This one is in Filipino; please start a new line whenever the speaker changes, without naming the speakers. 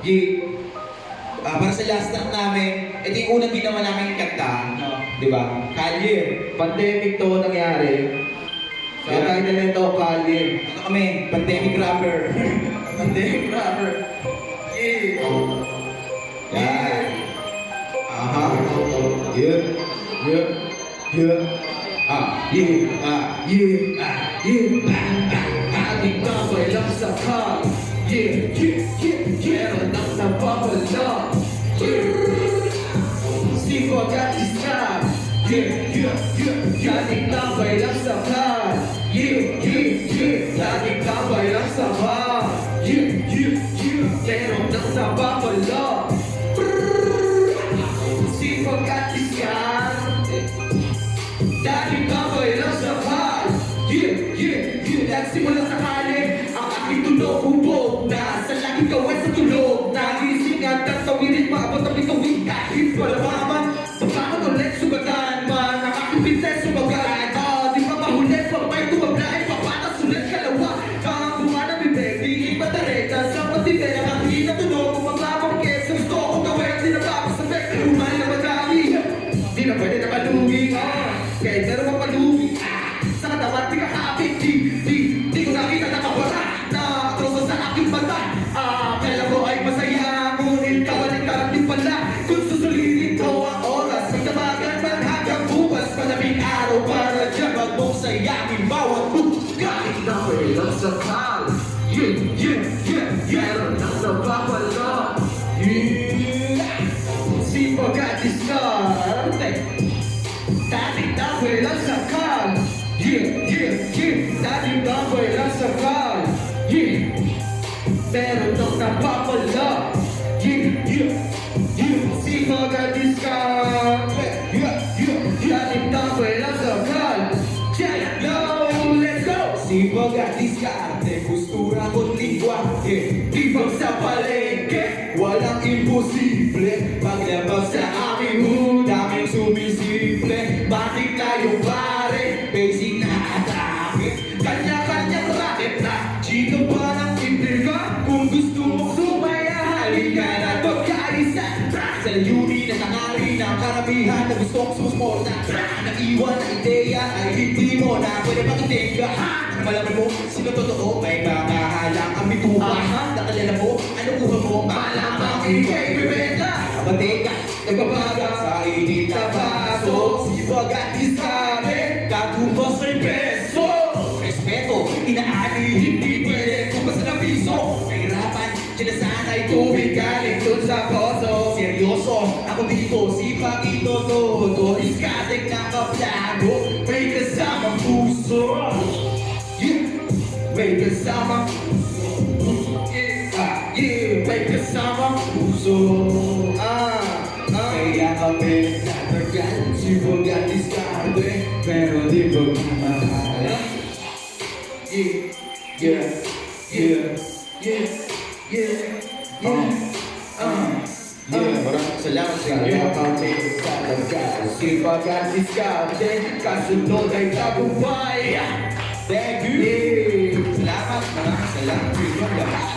Para sa last track namin, ito yung unang ginawa namin kanta. Di ba? Kalye.
Pandemic to nangyari. Kaya tayo na ito, Kalye.
Ano kami? Pandemic rapper.
Pandemic rapper.
Yan. Aha.
Yeah. Yeah. Yeah. Ating tambay lang sa car. Meron ang napapala. Sipag at islam. Ating tambay lang sa car. Ating tambay lang sa car. Meron ang napapala. Sipag at islam. Dahil kabay lang sa hal. Nagsimula sa kali ang aking tulog-ubog. Nasa langit kaway sa tulog. Nagising at tawirin maabot ang bitawin. Kahit palabaman, papaman ulit sugatan man. Ang aking pintes sumagaan. Di pa mahulit, pabay tumablay. Papatas ulit kalawa. Bunga na bibig, di iba tareta. Sa patibera, hindi na tunog. Umababang keso, gusto kong gawin. Di na tapos na bek, umay na madami. Di na pwede na malugi. Kaya meron ang palugi. Sa katawan, di kakapit. Di ko nakita nakawala na troso sa aking mata. Kailan ko ay masaya, ngunit kabaliktaran din pala. Kung susulitin ko ang oras, magdamagan man hanggang bukas. Malaming araw para dyan magbuksa yakin bawat bukas. Kahit na kailan sa kal. Meron ang napapala. Sipag at diskarte. Dating daboy lang sa kal. Dating daboy lang sa kal. Pero nung napapala. Sipag at diskarte. Dating daboy lang sa kal. Let's go!
Sipag at diskarte, postura ko't lingwahe. Ibang sa palengke, walang imposible. Paglabas sa aming hood, daming sumisimple. Bakit tayo pare, basic na atake. Kanya-kanyang racket na, chino pa ng intriga. Kung gusto mo sumaya, halika na magkaisa. Sa layunin na tangari ng karamihan na gustong susuporta. Naiwan na ideya ay hindi mo na pwede pakitinga. Malaman mo, sino totoo? May makahalang ang bituha. Nakalala mo, ano kuha mo?
Malamang ikay bibenta.
Mateka, nagbabaga sa init na baso. Sipag at diskarte, katubos rin peso. Respeto, inaani, hindi pwede kupas na piso. Nahirapan, sinasanay tubig galing dun sa poso. Seryoso, ako dito, sipag ito todo. Diskarte nakaplago, may kasamang puso. May kasamang puso. May kasamang puso. Kaya kami natagal. Sipag at diskarte, pero di ba mamahal? Maraming salamat sa inyo.
Kaya kami natagal. Sipag at diskarte, kasunod ay tagumpay.
Thank you! Salamat, maraming salamat sa inyo.